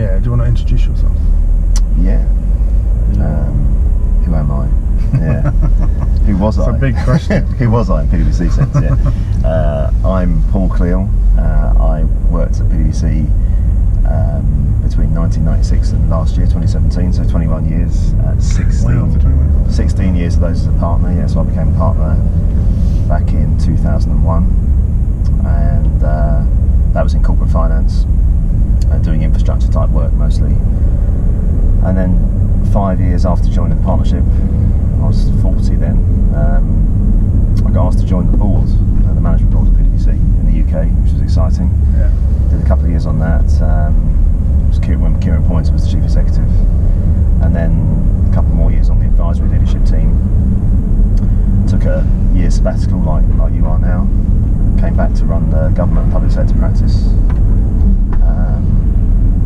Yeah, do you want to introduce yourself? Yeah. Who am I? Yeah. Who was I? It's a big question. Who was I in PwC sense? Yeah. I'm Paul Cleal. I worked at PwC between 1996 and last year, 2017, so 21 years. 16 years of those as a partner. Yeah, so I became a partner back in 2001, and that was in corporate finance, doing infrastructure type work mostly. And then 5 years after joining the partnership, I was 40 then, I got asked to join the board, the management board of PwC in the UK, which was exciting. Yeah. Did a couple of years on that. When Kieran Pointer was the chief executive, and then a couple more years on the advisory leadership team. Took a year sabbatical, like you are now. Came back to run the government and public sector practice. I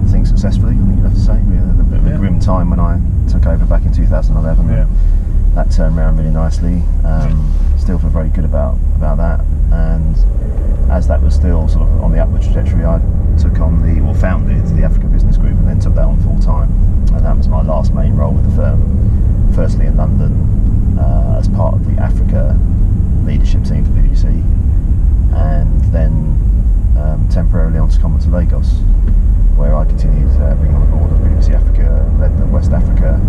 think successfully, I think you'd have to say. We had a bit of a grim time when I took over back in 2011. Yeah. That turned around really nicely. Still feel very good about that. And as that was still sort of on the upward trajectory, I took on founded the Africa Business Group, and then took that on full time. And that was my last main role with the firm. Firstly in London as part of the Africa leadership team for PwC, and then temporarily on secondment to Lagos, where I continued being on the board of PwC Africa, led the West Africa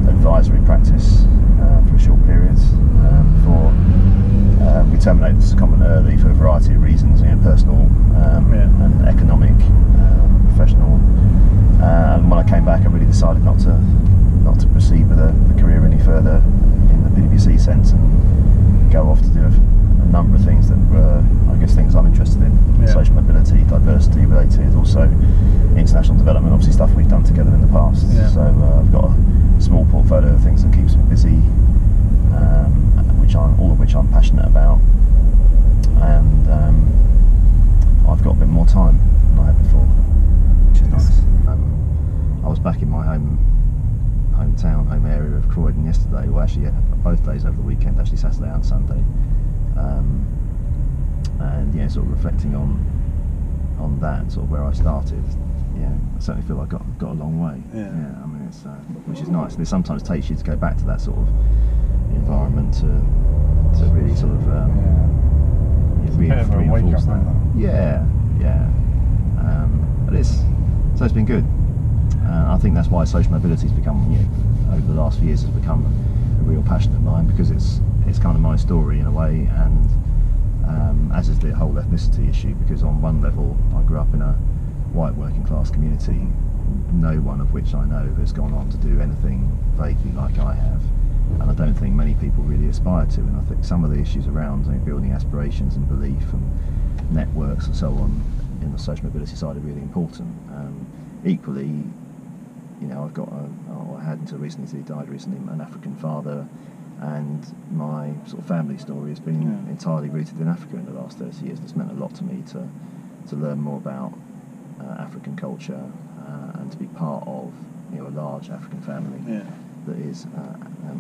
advisory practice for a short period before we terminated the secondment early for a variety of reasons, personal and economic, professional. And when I came back, I really decided not to proceed with the career any further in the PwC sense, and go off to do a number of things that were, I guess, things I'm interested in. Social mobility, diversity related, also international development, obviously stuff we've done together in the past. So I've got a small portfolio of things that keeps me busy, all of which I'm passionate about, and I've got a bit more time than I had before, which is nice. I was back in my home area of Croydon yesterday, well actually both days over the weekend, actually Saturday and Sunday, and sort of reflecting on that, sort of where I started. I certainly feel I got a long way. I mean, it's which is nice. And it sometimes takes you to go back to that sort of environment to really sort of reinforce that. But it's been good. I think that's why social mobility has become, over the last few years, has become a real passion of mine, because it's kind of my story in a way, and as is the whole ethnicity issue, because on one level I grew up in a white working class community, no one of which I know has gone on to do anything vaguely like I have, and I don't think many people really aspire to. And I think some of the issues around building aspirations and belief and networks and so on in the social mobility side are really important. Equally, I've got I had until recently, he died recently, an African father, and my sort of family story has been entirely rooted in Africa in the last 30 years. It's meant a lot to me to learn more about African culture and to be part of a large African family that is,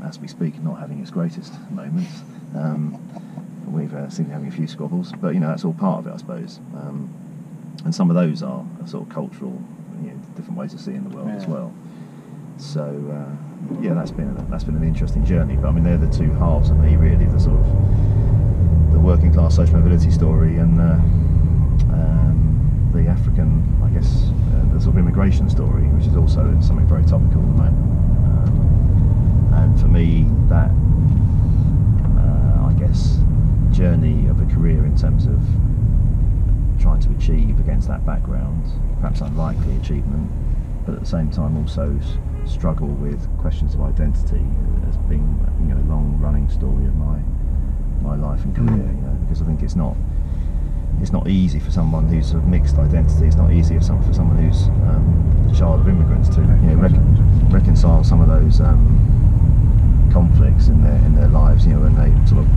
as we speak, not having its greatest moments. We've seemed to be having a few squabbles, but that's all part of it, I suppose. And some of those are sort of cultural, different ways of seeing the world as well. So that's been an interesting journey. But I mean, they're the two halves of me, really: the sort of the working class social mobility story, and the African, I guess, the sort of immigration story, which is also something very topical at the moment. And for me, that I guess journey of a career in terms of trying to achieve against that background, perhaps unlikely achievement, but at the same time also struggle with questions of identity, has been a long-running story of my life and career. Because I think it's not easy for someone who's of mixed identity. It's not easy for someone who's the child of immigrants to reconcile some of those conflicts in their lives. When they sort of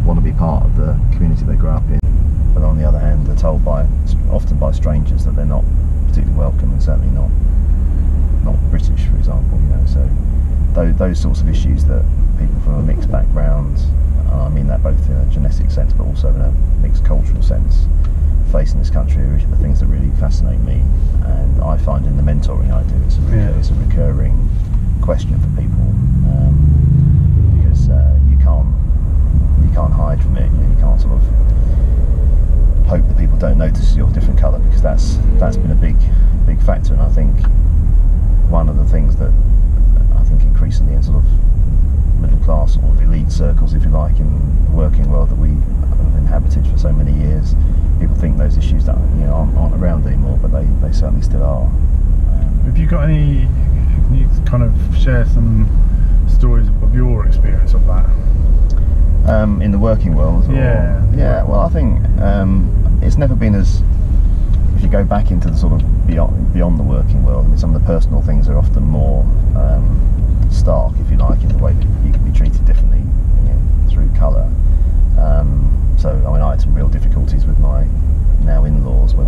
want to be part of the community they grew up in, but on the other hand, they're told often by strangers that they're not particularly welcome, and certainly not British, for example. So those sorts of issues that people from a mixed background, I mean that both in a genetic sense but also in a mixed cultural sense, face in this country are the things that really fascinate me, and I find in the mentoring I do, it's a recurring question for people, because you can't hide from it. You can't sort of hope that people don't notice your different colour, because that's been a big factor. And I think one of the things that I think increasingly in sort of middle class or elite circles, if you like, in the working world that we have inhabited for so many years, people think those issues that aren't around anymore, but they certainly still are. Have you got any? Can you kind of share some stories of your experience of that? In the working world? Yeah. Well, I think it's never been as. If you go back into the sort of beyond the working world, I mean, some of the personal things are often more stark, if you like, in the way that you can be treated differently through colour. So, I mean, I had some real difficulties with my now in-laws when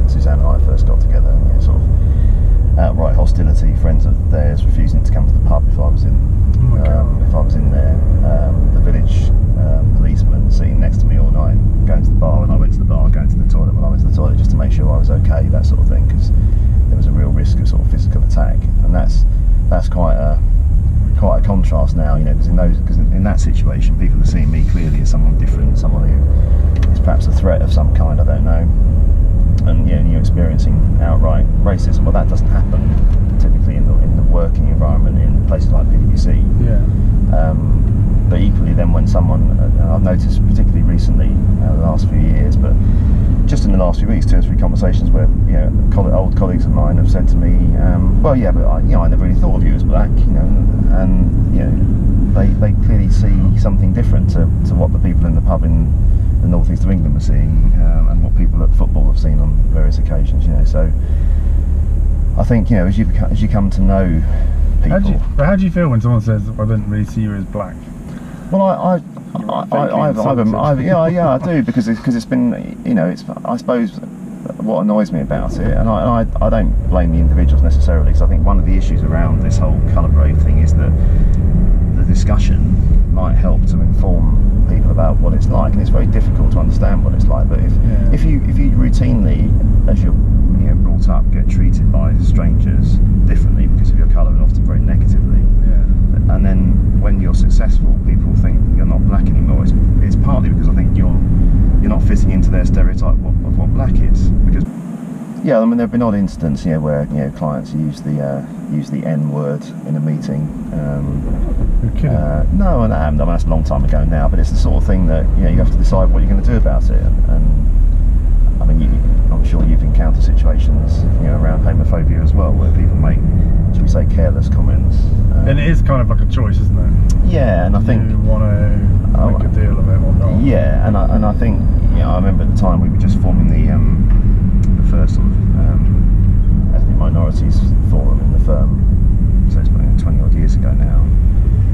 Suzanne and I first got together. Sort of outright hostility, friends of theirs refusing to come to the pub if I was in there. The village policeman sitting next to me all night, going to the bar when I went to the bar, going to the toilet when I went to the toilet, just to make sure I was okay, that sort of thing, because there was a real risk of sort of physical attack, and that's quite a contrast now, because in that situation people are seeing me clearly as someone different, someone who is perhaps a threat of some kind, I don't know, and you're experiencing outright racism. Well, that doesn't happen typically in the working environment in places like PwC. But equally, then when someone, I've noticed particularly recently, the last few years, but just in the last few weeks, 2 or 3 conversations where old colleagues of mine have said to me, well, yeah, but I never really thought of you as black, and they clearly see something different to what the people in the pub in the northeast of England were seeing, and what people at football have seen on various occasions. So I think as you come to know people. How do you feel when someone says, "I didn't really see you as black"? Well, I do, because it's been, it's, I suppose, what annoys me about it, and I don't blame the individuals necessarily, because I think one of the issues around this whole Colour Brave thing is that the discussion might help to inform people about what it's like, and it's very difficult to understand what it's like. But if you routinely, as you're brought up, get treated by strangers differently because of your colour, and often very negatively, and then when you're successful, people think you're not black anymore. It's partly because I think you're not fitting into their stereotype of what black is. Because I mean, there've been odd incidents where clients use the N word in a meeting. You're kidding? No, and I mean, that's a long time ago now, but it's the sort of thing that you have to decide what you're going to do about it. And I mean, I'm sure you've encountered situations around homophobia as well, where people make, should we say, careless comments. And it is kind of like a choice, isn't it? Yeah, and I think you want to make a deal of it or not. Yeah, and I think I remember at the time we were just forming the first sort of ethnic minorities forum in the firm, so it's been 20 odd years ago now.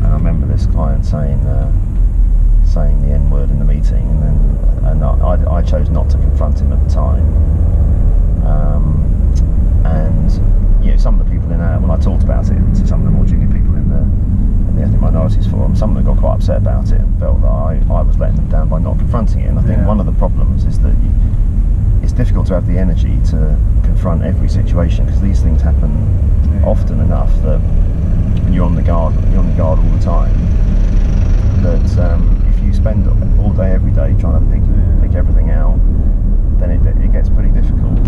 And I remember this client saying the N word in the meeting, and I chose not to confront him at the time. And some of the people when I talked about it to some of the more junior people in the ethnic minorities forum, some of them got quite upset about it and felt that I was letting them down by not confronting it. And I think one of the problems is that it's difficult to have the energy to confront every situation, because these things happen often enough that you're on the guard all the time. That if you spend all day every day trying to pick everything out, then it gets pretty difficult.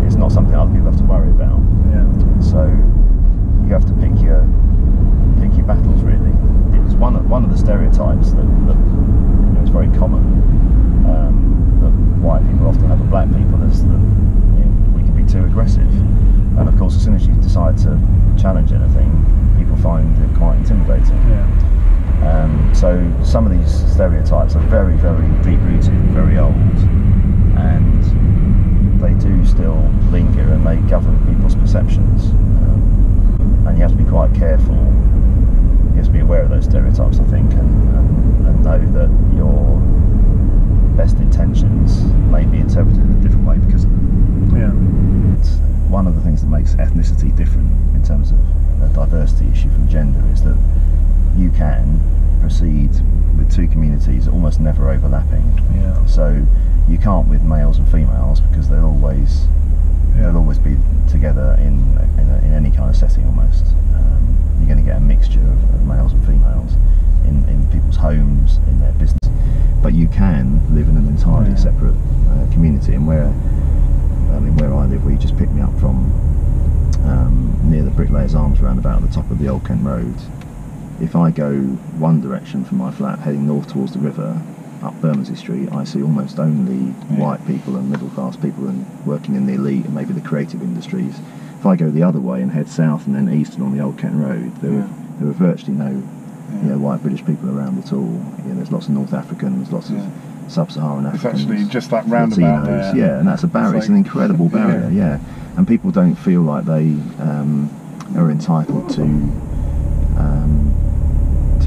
It's not something other people have to worry about. So you have to pick your battles, really. It's one of the stereotypes that is very common, that white people often have of black people, is that we can be too aggressive. And of course, as soon as you decide to challenge anything, people find it quite intimidating. So some of these stereotypes are very, very deep-rooted, very old, and they do still linger and may govern people's perceptions. And you have to be quite careful. You have to be aware of those stereotypes, I think, and know that your best intentions may be interpreted in a different way because of them. It's one of the things that makes ethnicity different in terms of the diversity issue from gender is that you can proceed with two communities almost never overlapping. Yeah. So you can't with males and females, because they'll always be together in any kind of setting almost. You're going to get a mixture of males and females in people's homes, in their business. But you can live in an entirely separate community. And where I live, where you just picked me up from, near the Bricklayers Arms roundabout at the top of the Old Kent Road, if I go one direction from my flat heading north towards the river, up Bermondsey Street, I see almost only white people and middle class people and working in the elite and maybe the creative industries. If I go the other way and head south and then east and on the Old Kent Road, there are virtually no white British people around at all. There's lots of North Africans, lots of Sub-Saharan Africans. It's actually just that roundabout Latinos, there. and that's a barrier. It's an incredible barrier, and people don't feel like they are entitled to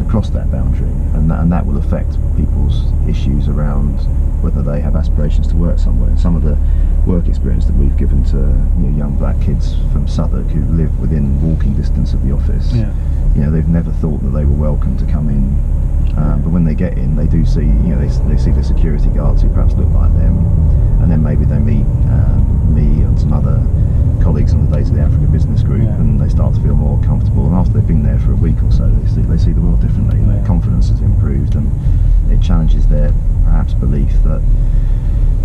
cross that boundary, and that will affect people's issues around whether they have aspirations to work somewhere. And some of the work experience that we've given to young black kids from Southwark who live within walking distance of the office, they've never thought that they were welcome to come in, but when they get in, they do see they see the security guards who perhaps look like them, and then maybe they meet me and some other colleagues on the days of the Africa Business Group, and they start to feel more comfortable. And after they've been there for a week or so, they see the world differently. Their confidence has improved, and it challenges their perhaps belief that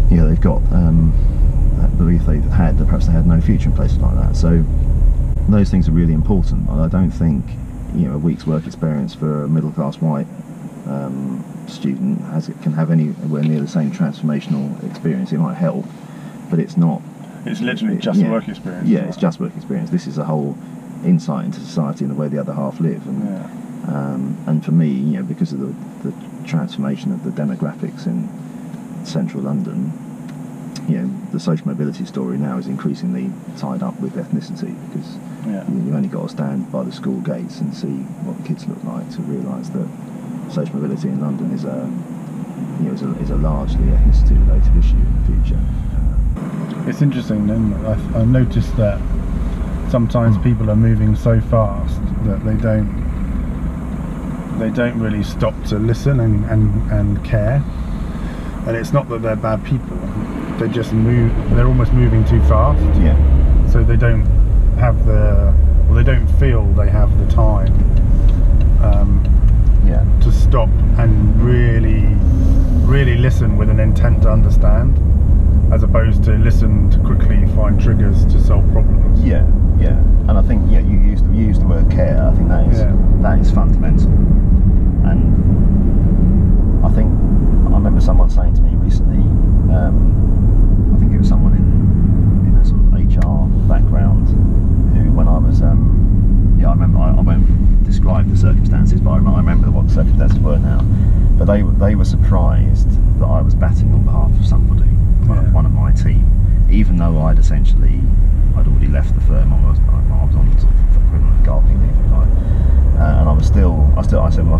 they've got that belief they've had that perhaps they had no future in places like that. So those things are really important. I don't think a week's work experience for a middle class white student can have anywhere near the same transformational experience. It might help, but it's not. It's literally just work experience. Yeah, it's just work experience. This is a whole insight into society and the way the other half live. And for me, because of the transformation of the demographics in central London, the social mobility story now is increasingly tied up with ethnicity, because you only got to stand by the school gates and see what the kids look like to realise that social mobility in London is a largely ethnicity related issue in the future. It's interesting then, I've noticed that sometimes people are moving so fast that they don't really stop to listen and care. And it's not that they're bad people, they're almost moving too fast. So they don't have they don't feel they have the time to stop and really listen with an intent to understand, as opposed to listen to quickly find triggers to solve problems. And I think you use the word care. I think that is fundamental. And I remember someone saying to me recently, I think it was someone in a sort of HR background, who, when I was I won't describe the circumstances, but I remember what the circumstances were now. But they were surprised that I was batting on behalf of somebody, one of my team, even though I'd already left the firm. I was on sort of equivalent of gardening leave, if you like. And I said, well,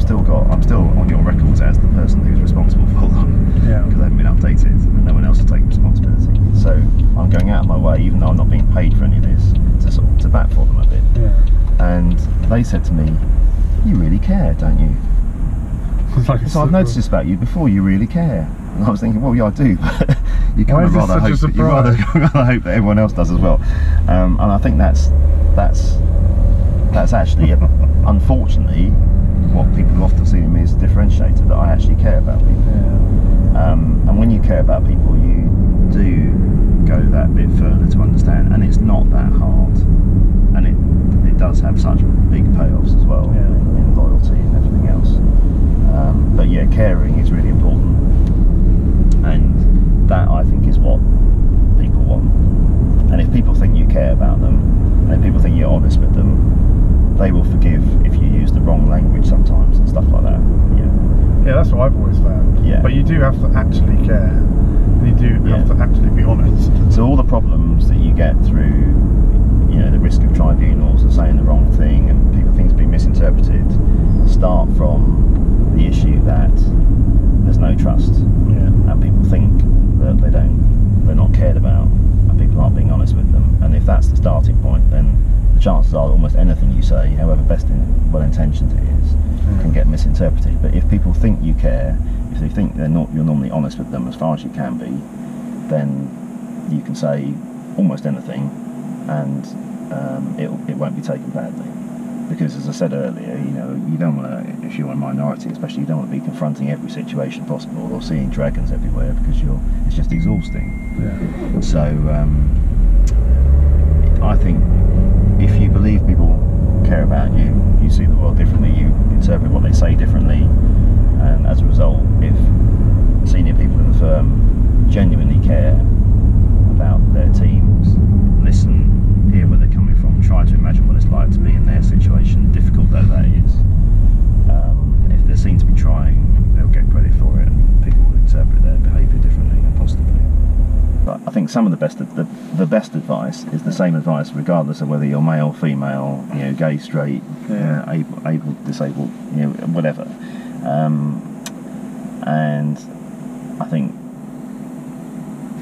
I'm still on your records as the person who's responsible for them, because they haven't been updated and no one else has taken responsibility. So I'm going out of my way, even though I'm not being paid for any of this, to bat for them a bit. And they said to me, "You really care, don't you?" So I've noticed this about you before. You really care. And I was thinking, well, yeah, I do, but you kind of rather hope that everyone else does as well. And I think that's actually, unfortunately, what people often see in me as a differentiator, that I actually care about people. And when you care about people, you do go that bit further to understand, and it's not that hard, and it does have such big payoffs as well, in loyalty and everything else. But caring is really important, and that, I think, is what people want. And if people think you care about them, and if people think you're honest with them, they will forgive if you use the wrong language sometimes and stuff like that. Yeah, that's what I've always found. But you do have to actually care, and you do have to actually be honest. So all the problems that you get through, the risk of tribunals and saying the wrong thing and things being misinterpreted, start from the issue that there's no trust, and people think that they're not cared about, and people aren't being honest with them. And if that's the starting point, then the chances are that almost anything you say, however well intentioned it is, can get misinterpreted. But if people think you care, if they think you're normally honest with them as far as you can be, then you can say almost anything, and it won't be taken badly. Because, as I said earlier, you don't want to, if you're a minority especially, you don't want to be confronting every situation possible or seeing dragons everywhere, because it's just exhausting. Yeah. So I think if you believe people care about you, you see the world differently, you interpret what they say differently, and as a result, if senior people in the firm genuinely care about their teams, listen, hear where they're coming from, try to imagine what it's like to be in their situation, difficult though that is. If they're seen to be trying, they'll get credit for it, and people will interpret their behaviour differently and positively. But I think some of the best advice is the same advice regardless of whether you're male, female, gay, straight, able, disabled, whatever. And I think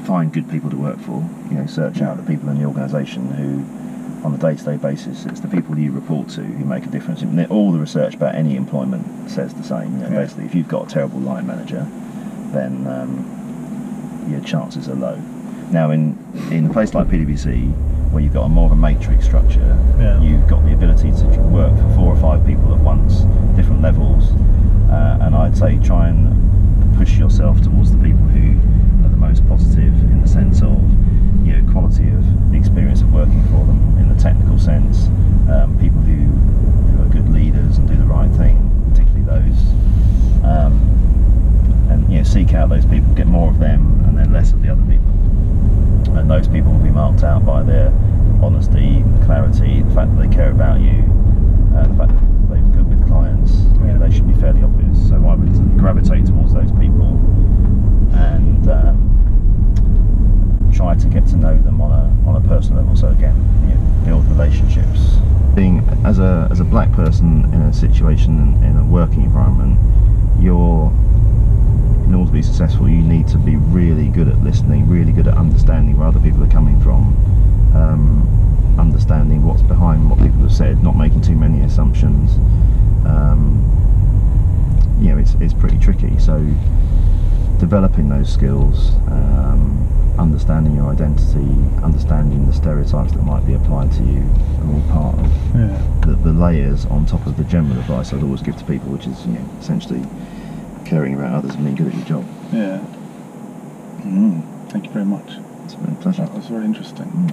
find good people to work for. Search out the people in the organisation who, on a day-to-day basis, it's the people you report to who make a difference. All the research about any employment says the same. Basically, if you've got a terrible line manager, then your chances are low. Now, in a place like PwC, where you've got more of a matrix structure, you've got the ability to work for 4 or 5 people at once, different levels, and I'd say try and push yourself towards the people who are the most positive in the sense of quality of experience of working for them in the technical sense, people who are good leaders and do the right thing, particularly those, and seek out those people, get more of them and then less of the other people, and those people will be marked out by their honesty, clarity, the fact that they care about you, the fact that they're good with clients. They should be fairly obvious, so I would gravitate towards those people and try to get to know them on a personal level. So again, build relationships. Being as a black person in a situation in a working environment, in order to be successful, you need to be really good at listening, really good at understanding where other people are coming from, understanding what's behind what people have said, not making too many assumptions. It's pretty tricky. So developing those skills, understanding your identity, understanding the stereotypes that might be applied to you, are all part of the layers on top of the general advice I'd always give to people, which is essentially caring about others and being good at your job. Yeah. Thank you very much. It's been a pleasure. That was very interesting.